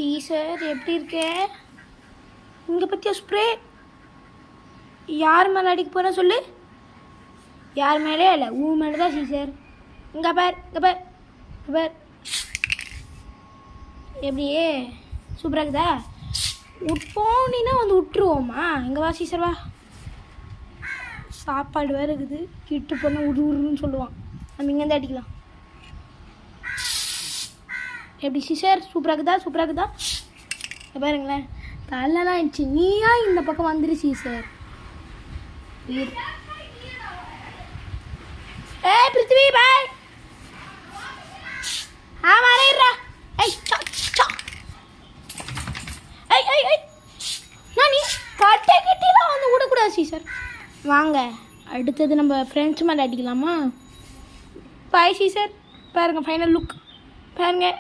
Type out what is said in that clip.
Caesar எப்படி இருக்க? இங்கே பற்றியா ஸ்ப்ரே? யார் மேலே அடிக்க போகிறேன் சொல்லு? யார் மேலே இல்லை, ஊ மேலே தான் சீசர். இங்கே பார், இங்கே பார், இங்கே பார். எப்படியே சூப்பராக இருக்குதா? போனீன்னா வந்து விட்டுருவோமா? இங்கே வா சீசர் வா. சாப்பாடு வேறு இருக்குது, கிட்டு போனால் உருன்னு சொல்லுவான். நம்ம இங்கேருந்து அடிக்கலாம். எப்படி சீசர் சூப்பராக இருக்குதா? சூப்பராக இருக்குதா? பாருங்களேன், தலைலாம் ஆயிடுச்சு. நீயா இந்த பக்கம் வந்துரு சீசர். ஏய் பிருத்திவி பாய். வரையிடுறா. ஏய் ஏய் ஏய் ஏய் நான் நீ கட்டை கிட்டிலாம் வந்து விடக்கூடாது சீசர். வாங்க அடுத்தது நம்ம ஃப்ரெண்ட்ஸ் மேலே அடிக்கலாமா? பாய் சீசர். பாருங்கள் ஃபைனல் லுக் பாருங்கள்.